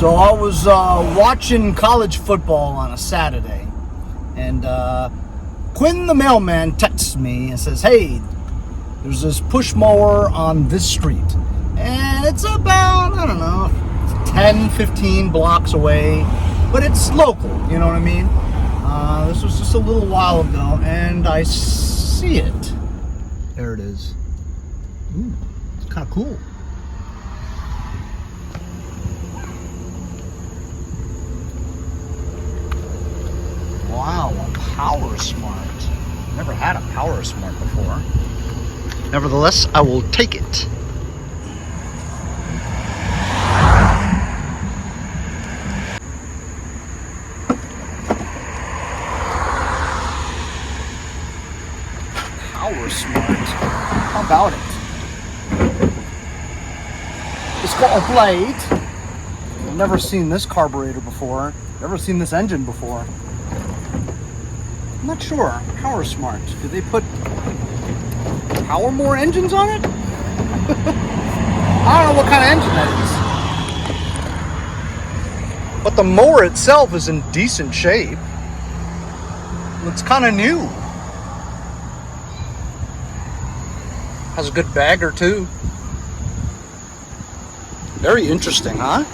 So I was watching college football on a Saturday, and Quinn the mailman texts me and says, hey, there's this push mower on this street, and it's about, I don't know, 10, 15 blocks away, but it's local, you know what I mean? This was just a little while ago, and I see it. There it is. Ooh, it's kind of cool. Wow, a Power Smart. Never had a Power Smart before. Nevertheless, I will take it. Power Smart. How about it? It's got a blade. I've never seen this carburetor before. Never seen this engine before. I'm not sure. Power Smart. Did they put power more engines on it? I don't know what kind of engine that is. But the mower itself is in decent shape. Looks kind of new. Has a good bagger too. Very interesting, huh?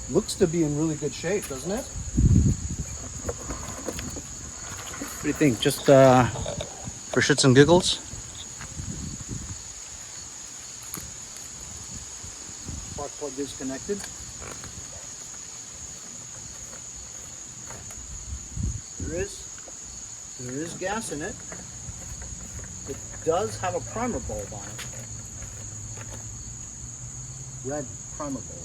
Looks to be in really good shape, doesn't it? What do you think? Just for shits and giggles? Spark plug is connected. There is gas in it. It does have a primer bulb on it. Red primer bulb.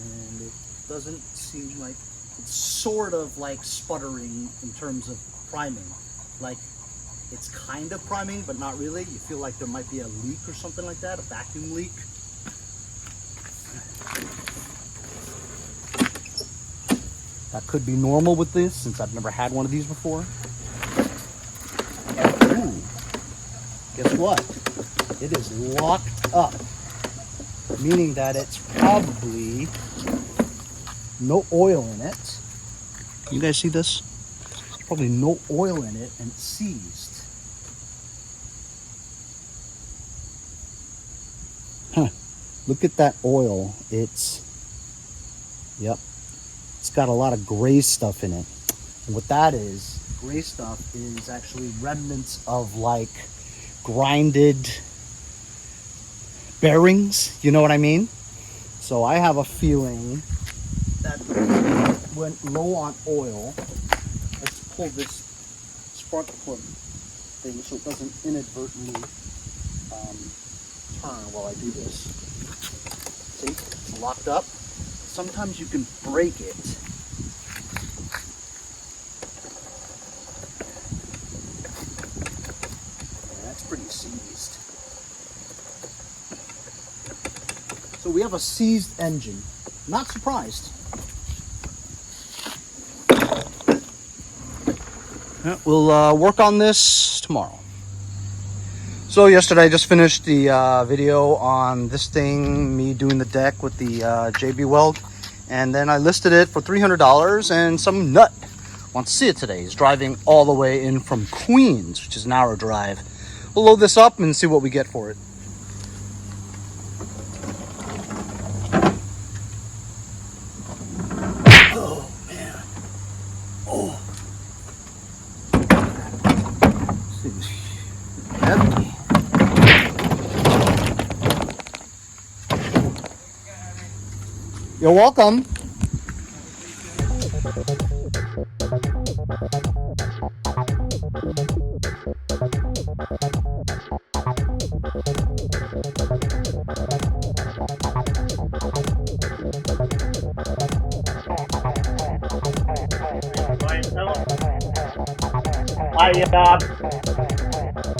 And it doesn't seem like, it's sort of like sputtering in terms of priming. Like, it's kind of priming, but not really. You feel like there might be a leak or something like that, a vacuum leak. That could be normal with this, since I've never had one of these before. Ooh, guess what? It is locked up. Meaning that it's probably no oil in it. You guys see this? There's probably no oil in it and it's seized. Huh. Look at that oil. Yep. It's got a lot of gray stuff in it. And what that is, gray stuff is actually remnants of like grinded bearings, you know what I mean? So I have a feeling that went low on oil. Let's pull this spark plug thing so it doesn't inadvertently turn while I do this. See, it's locked up. Sometimes you can break it. Yeah, that's pretty seized. So we have a seized engine. Not surprised. Yeah, we'll work on this tomorrow. So yesterday I just finished the video on this thing, me doing the deck with the JB Weld. And then I listed it for $300 and some nut wants to see it today. He's driving all the way in from Queens, which is an hour drive. We'll load this up and see what we get for it. Oh, man. Oh. This thing's heavy. You're welcome.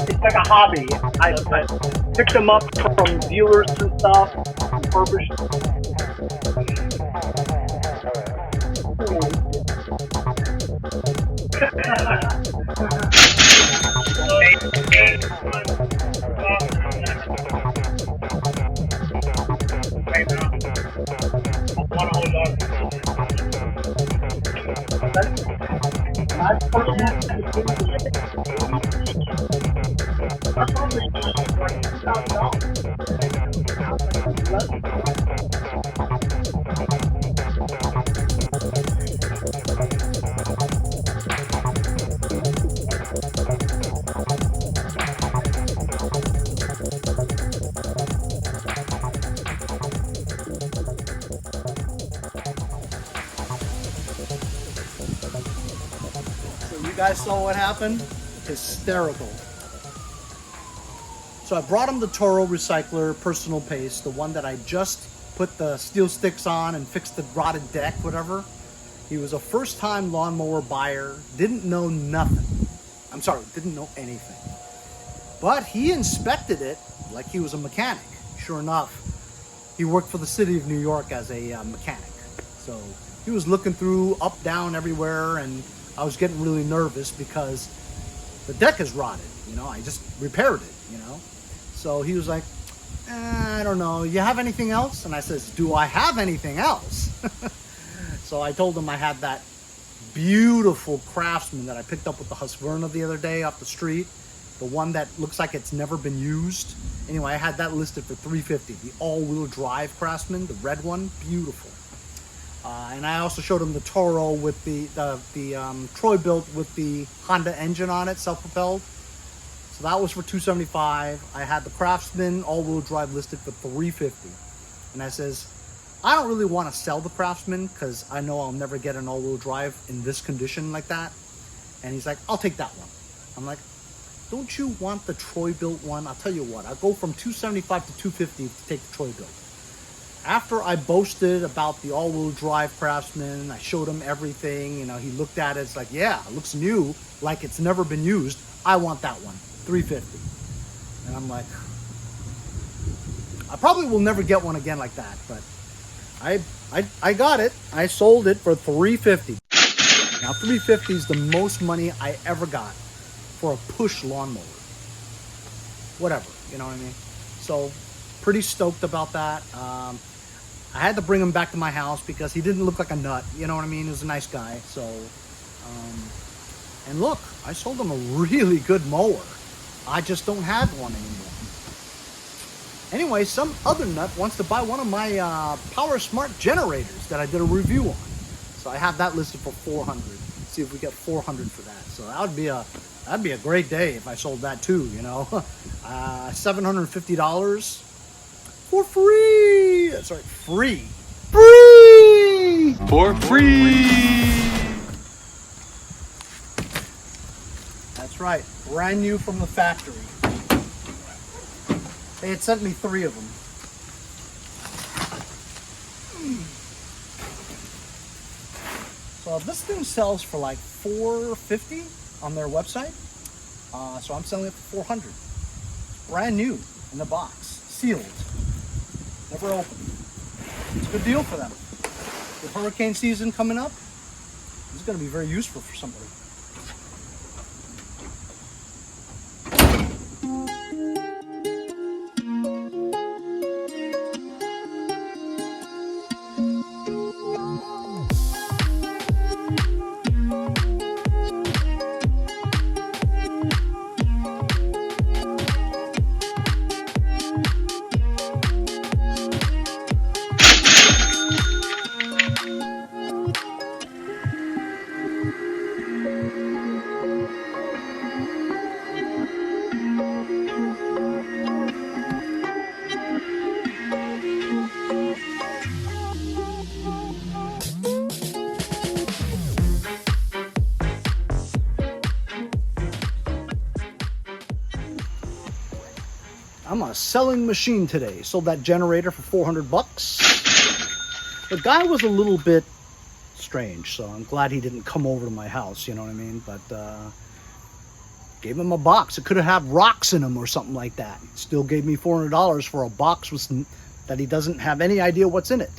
It's like a hobby. I pick them up from dealers and stuff, refurbished. You guys saw what happened? Hysterical. So I brought him the Toro Recycler Personal Paste, the one that I just put the steel sticks on and fixed the rotted deck, whatever. He was a first-time lawnmower buyer, didn't know nothing. I'm sorry, didn't know anything. But he inspected it like he was a mechanic. Sure enough, he worked for the city of New York as a mechanic. So he was looking through, up, down, everywhere, and I was getting really nervous because the deck is rotted, you know, I just repaired it, you know. So he was like, I don't know, you have anything else? And I says, do I have anything else? So I told him I had that beautiful Craftsman that I picked up with the Husqvarna the other day off the street. The one that looks like it's never been used. Anyway, I had that listed for $350. The all-wheel drive Craftsman, the red one, beautiful. And I also showed him the Toro with the Troy-Bilt with the Honda engine on it, self-propelled. So that was for $275. I had the Craftsman all-wheel drive listed for $350. And I says, I don't really want to sell the Craftsman because I know I'll never get an all-wheel drive in this condition like that. And he's like, I'll take that one. I'm like, don't you want the Troy-Bilt one? I'll tell you what, I'll go from $275 to $250 to take the Troy-Bilt. After I boasted about the all-wheel drive Craftsman, I showed him everything, you know, he looked at it, it's like, yeah, it looks new, like it's never been used. I want that one, $350. And I'm like, I probably will never get one again like that, but I got it. I sold it for $350. Now $350 is the most money I ever got for a push lawnmower. Whatever, you know what I mean? So pretty stoked about that. I had to bring him back to my house because he didn't look like a nut, you know what I mean? He was a nice guy. So, and look, I sold him a really good mower. I just don't have one anymore. Anyway, some other nut wants to buy one of my Power Smart generators that I did a review on. So I have that listed for $400. See if we get $400 for that. So that'd be a great day if I sold that too, you know. $750 for free. That's right, free. Free! For free! That's right, brand new from the factory. They had sent me 3 of them. So this thing sells for like $450 on their website. So I'm selling it for $400. It's brand new in the box, sealed, never opened. It's a good deal for them. With hurricane season coming up, this is going to be very useful for somebody. I'm a selling machine today. Sold that generator for $400. The guy was a little bit strange, so I'm glad he didn't come over to my house, you know what I mean? But gave him a box. It could have had rocks in them or something like that. Still gave me $400 for a box that he doesn't have any idea what's in it.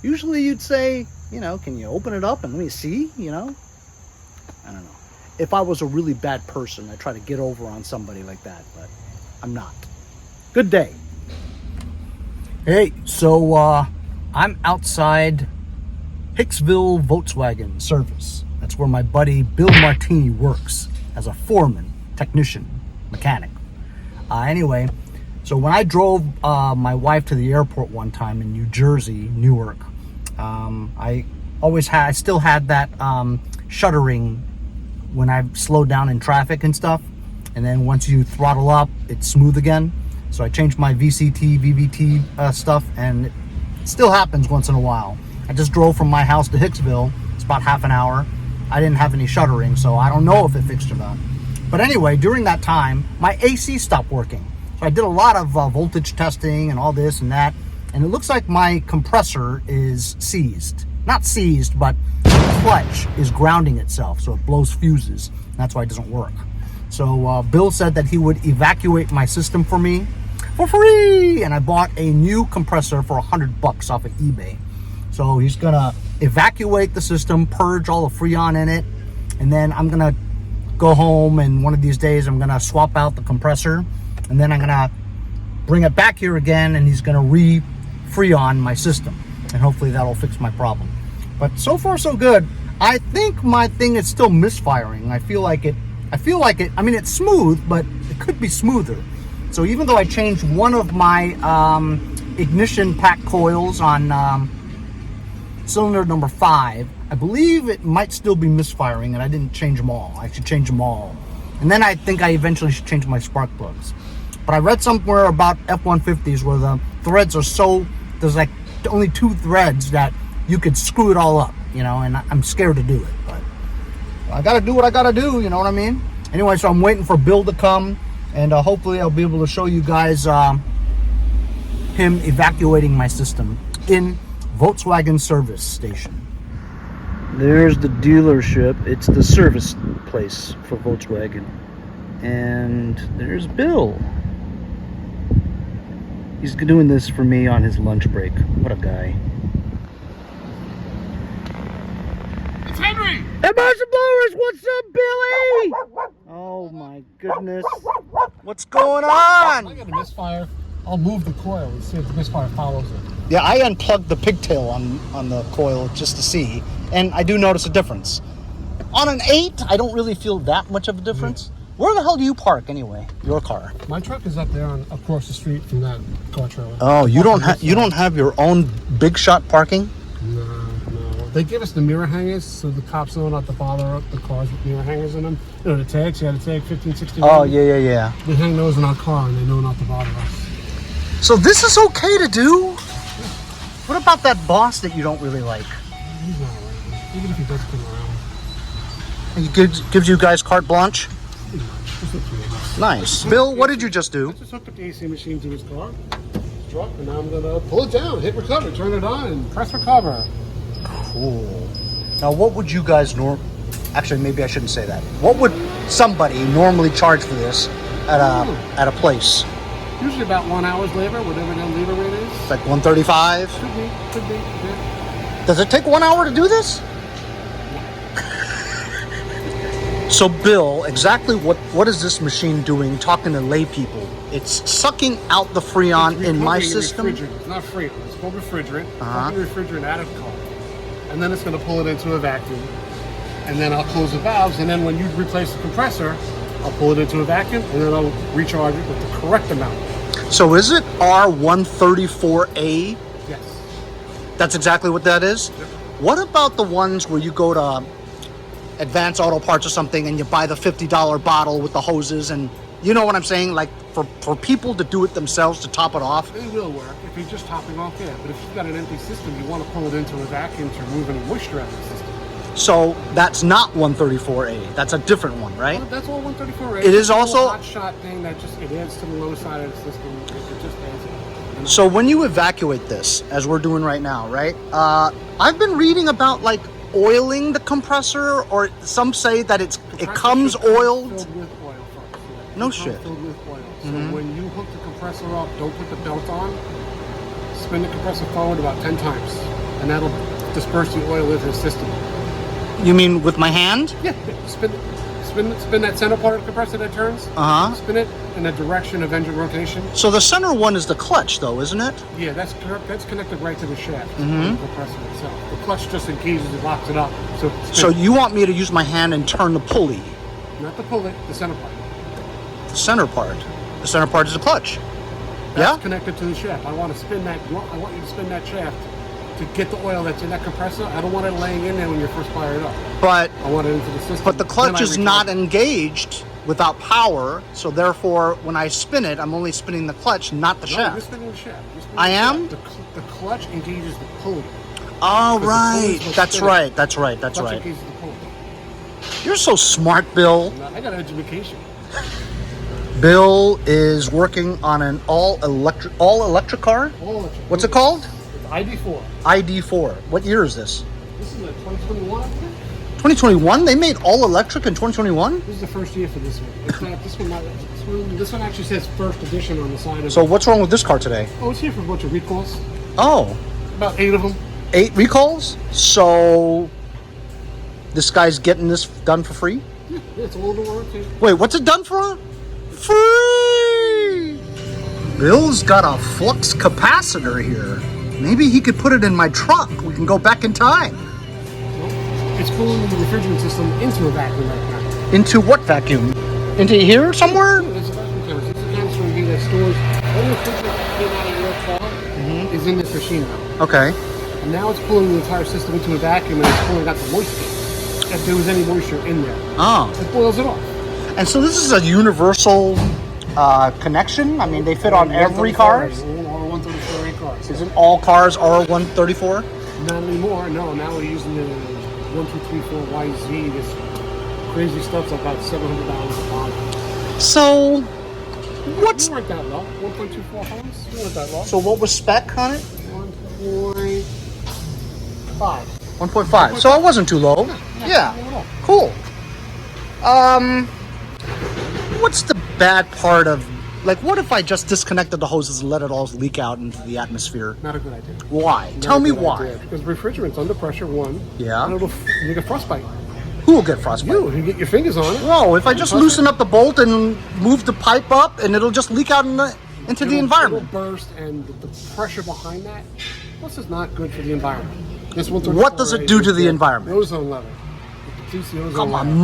Usually you'd say, you know, can you open it up and let me see, you know? I don't know. if I was a really bad person, I'd try to get over on somebody like that, but I'm not. Good day. Hey, so I'm outside Hicksville Volkswagen service. That's where my buddy Bill Martini works as a foreman, technician, mechanic. Anyway, so when I drove my wife to the airport one time in New Jersey, Newark, I still had that shuddering when I slowed down in traffic and stuff. And then once you throttle up, it's smooth again. So I changed my VCT, VVT stuff, and it still happens once in a while. I just drove from my house to Hicksville. It's about half an hour. I didn't have any shuddering, so I don't know if it fixed or not. But anyway, during that time, my AC stopped working. So I did a lot of voltage testing and all this and that, and it looks like my compressor is seized. Not seized, but the clutch is grounding itself, so it blows fuses. And that's why it doesn't work. So Bill said that he would evacuate my system for me for free, and I bought a new compressor for $100 off of eBay. So he's gonna evacuate the system, purge all the Freon in it, and then I'm gonna go home, and one of these days I'm gonna swap out the compressor, and then I'm gonna bring it back here again, and he's gonna re-Freon my system, and hopefully that'll fix my problem. But so far so good. I think my thing is still misfiring. I feel like it, I mean, it's smooth, but it could be smoother. So even though I changed one of my ignition pack coils on cylinder number 5, I believe it might still be misfiring, and I didn't change them all. I should change them all. And then I think I eventually should change my spark plugs. But I read somewhere about F150s where the threads are so, there's like only 2 threads that you could screw it all up, you know, and I'm scared to do it. But I gotta do what I gotta do, you know what I mean? Anyway, so I'm waiting for Bill to come, and hopefully I'll be able to show you guys him evacuating my system in Volkswagen service station. There's the dealership. It's the service place for Volkswagen. And there's Bill. He's doing this for me on his lunch break. What a guy. It's Henry! Emergency blowers, what's up, Billy? Oh my goodness. What's going on? I got a misfire. I'll move the coil and see if the misfire follows it. Yeah, I unplugged the pigtail on the coil just to see, and I do notice a difference. On an 8, I don't really feel that much of a difference. Where the hell do you park anyway? Your car? My truck is up there across the street from that car trailer. Oh, you don't have your own big shot parking? No. They give us the mirror hangers, so the cops know not to bother up the cars with mirror hangers in them. You know, the tags, you had a tag 1561. Oh, yeah. We hang those in our car, and they know not to bother us. So this is okay to do? What about that boss that you don't really like? He's not around. Even if he does come around. He gives you guys carte blanche? Just look through it. Nice. Bill, what did you just do? I just hooked up the AC machine to his car, his truck, and now I'm going to pull it down, hit recover, turn it on, and press recover. Cool. Now, what would you guys actually, maybe I shouldn't say that. What would somebody normally charge for this at a place? Usually about 1 hour's labor, whatever that labor rate is. It's like $135? Could be, yeah. Does it take 1 hour to do this? So Bill, exactly what is this machine doing talking to lay people? It's sucking out the Freon in my system? It's not Freon, it's called refrigerant. Pumping refrigerant out of the car. And then it's going to pull it into a vacuum. And then I'll close the valves, and then when you replace the compressor, I'll pull it into a vacuum, and then I'll recharge it with the correct amount. So is it R134A? Yes. That's exactly what that is? Yep. What about the ones where you go to Advance Auto Parts or something and you buy the $50 bottle with the hoses, and you know what I'm saying? Like for people to do it themselves to top it off? It will work. If you're just topping off, yeah. But if you've got an empty system, you want to pull it into a vacuum to remove any moisture out of the system. So that's not 134A. That's a different one, right? Well, that's all 134A. It is also a hot shot thing that just it adds to the low side of the system. It just adds it. So when you evacuate this, as we're doing right now, right? I've been reading about like oiling the compressor, or some say that it comes oiled. Filled with oil first. Yeah. No shit. Filled with oil. So when you hook the compressor up, don't put the belt on. Spin the compressor forward about 10 times, and that'll disperse the oil into the system. You mean with my hand? Yeah. Spin Spin that center part of the compressor that turns. Spin it in the direction of engine rotation. So the center one is the clutch, though, isn't it? Yeah, that's connected right to the shaft. The compressor itself. The clutch just engages and locks it up. So you want me to use my hand and turn the pulley? Not the pulley, the center part. The center part. The center part is the clutch. That's connected to the shaft. I want you to spin that shaft to get the oil that's in that compressor. I don't want it laying in there when you first fire it up. But I want it into the system. But the clutch is not engaged without power, so therefore, when I spin it, I'm only spinning the clutch, not the shaft. You're spinning the shaft. I am? The clutch engages the pulley. Oh, right. That's right. Clutch engages the pulley. You're so smart, Bill. I got education. Bill is working on an all electric car. All electric. What's it called? ID4. ID4. What year is this? This is a 2021, I think. 2021? They made all electric in 2021? This is the first year for this one. It's not, this one actually says first edition on the side of So it. what's wrong with this car today? Oh, it's here for a bunch of recalls. Oh. About 8 of them. 8 recalls? So this guy's getting this done for free? Yeah, it's all the warranty. Wait, what's it done for? Free! Bill's got a flux capacitor here. Maybe he could put it in my truck. We can go back in time. It's pulling the refrigerant system into a vacuum right now. Into what vacuum? Into here somewhere? It's a vacuum canister. It's a canister that stores all the refrigerant that came out of your car is in this machine now. Okay. And now it's pulling the entire system into a vacuum and it's pulling out the moisture. If there was any moisture in there. Oh. It boils it off. And so this is a universal connection? I mean, they fit on every car? All 134A cars. Isn't all cars R134? Not anymore. No, now we're using the 1234YZ. This crazy stuff's about $700 a month. So, what's... You weren't that low. 1.24 homes? You weren't that low. So what was spec on it? 1.5. 1.5. So it wasn't too low. Yeah. Cool. What's the bad part of... Like, what if I just disconnected the hoses and let it all leak out into the atmosphere? Not a good idea. Why? Tell me why. Idea. Because refrigerant's under pressure, one. Yeah. And you get frostbite. Who will get frostbite? You get your fingers on it. Whoa, if I just loosen up the bolt and move the pipe up, and it'll just leak out into the environment. It'll burst, and the pressure behind that, this is not good for the environment. What does it do to the environment? Ozone level. It depletes the ozone Come level. on,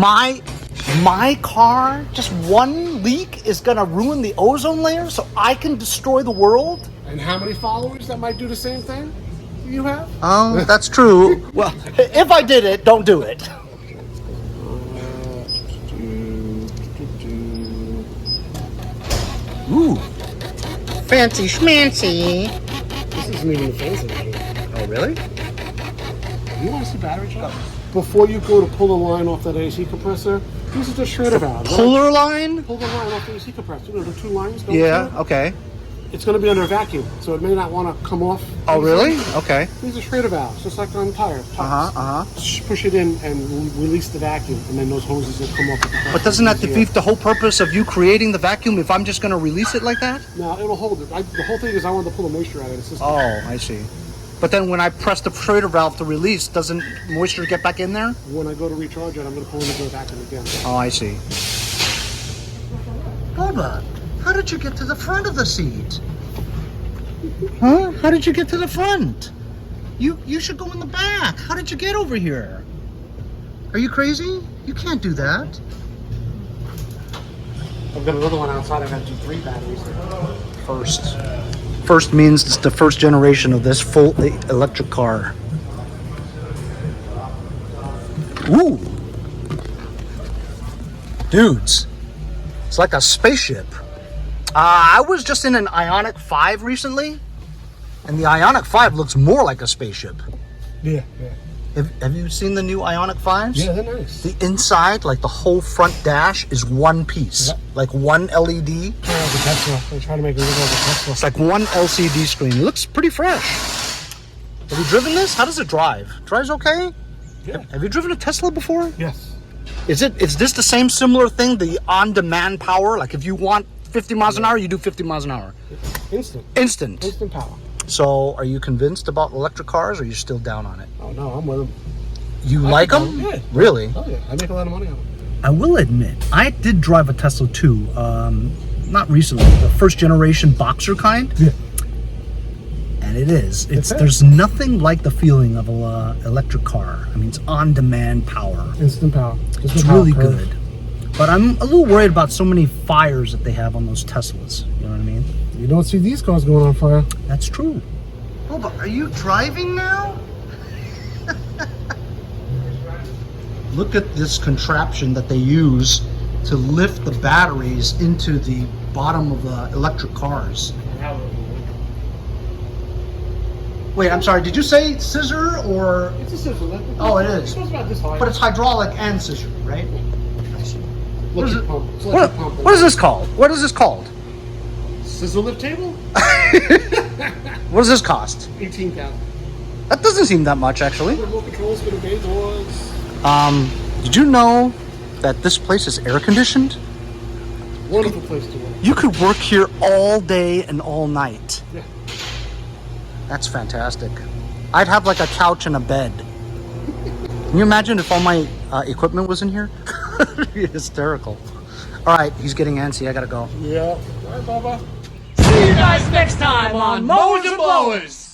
my car, just one leak is gonna ruin the ozone layer so I can destroy the world? And how many followers that might do the same thing you have? Oh, that's true. Well, if I did it, don't do it. Ooh, fancy schmancy. This isn't even fancy. Oh, really? You want to see battery charge? Before you go to pull the line off that AC compressor, use the shredder valve. Puller line? Pull the line off the AC compressor. You know, the two lines going Yeah, through it? okay. It's going to be under a vacuum, so it may not want to come off. Oh, really? Okay. Use a shredder valve, just like on tires. Push it in and release the vacuum, and then those hoses will come off. But doesn't that defeat the whole purpose of you creating the vacuum if I'm just going to release it like that? No, it'll hold it. The whole thing is I want to pull the moisture out of the system. Oh, I see. But then when I press the shredder valve to release, doesn't moisture get back in there? When I go to recharge it, I'm going to pull it into the vacuum again. Oh, I see. Bubba, how did you get to the front of the seat? Huh? How did you get to the front? You should go in the back. How did you get over here? Are you crazy? You can't do that. I've got another one outside. I got to do 3 batteries. First means it's the first generation of this full electric car. Ooh. Dudes, it's like a spaceship. I was just in an Ioniq 5 recently, and the Ioniq 5 looks more like a spaceship. Yeah. Have you seen the new Ioniq 5s? Yeah, they're nice. The inside, like the whole front dash, is one piece. Yeah. Like one LED. The Tesla. They try to make it look like a Tesla. It's like one LCD screen. It looks pretty fresh. Have you driven this? How does it drive? Drives okay? Yeah. Have you driven a Tesla before? Yes. Is this the same similar thing, the on-demand power? Like if you want 50 miles an hour, you do 50 miles an hour? Instant. Instant power. So are you convinced about electric cars, or are you still down on it? Oh, no, I'm with them. You like them? Yeah. Really? Oh, yeah. I make a lot of money on them. I will admit, I did drive a Tesla too. Not recently, the first generation Boxer kind. Yeah. And it is. It's There's nothing like the feeling of an electric car. I mean, it's on-demand power. Instant power. It's really good. But I'm a little worried about so many fires that they have on those Teslas. You know what I mean? You don't see these cars going on fire. That's true. Oh, but are you driving now? Look at this contraption that they use to lift the batteries into the bottom of the electric cars. Wait, I'm sorry, did you say scissor or? It's a scissor. Oh, it is. It goes about this high. But it's hydraulic and scissor, right? What What is this called? What is this called? Scissor lift table? What does this cost? 18,000. That doesn't seem that much, actually. Remote controls for the bay doors. Did you know that this place is air conditioned? Wonderful place to work. You could work here all day and all night. Yeah. That's fantastic. I'd have like a couch and a bed. Can you imagine if all my equipment was in here? It'd be hysterical. All right, he's getting antsy. I gotta go. Yeah. All right, Bubba. See you guys next time on Mowers and Blowers.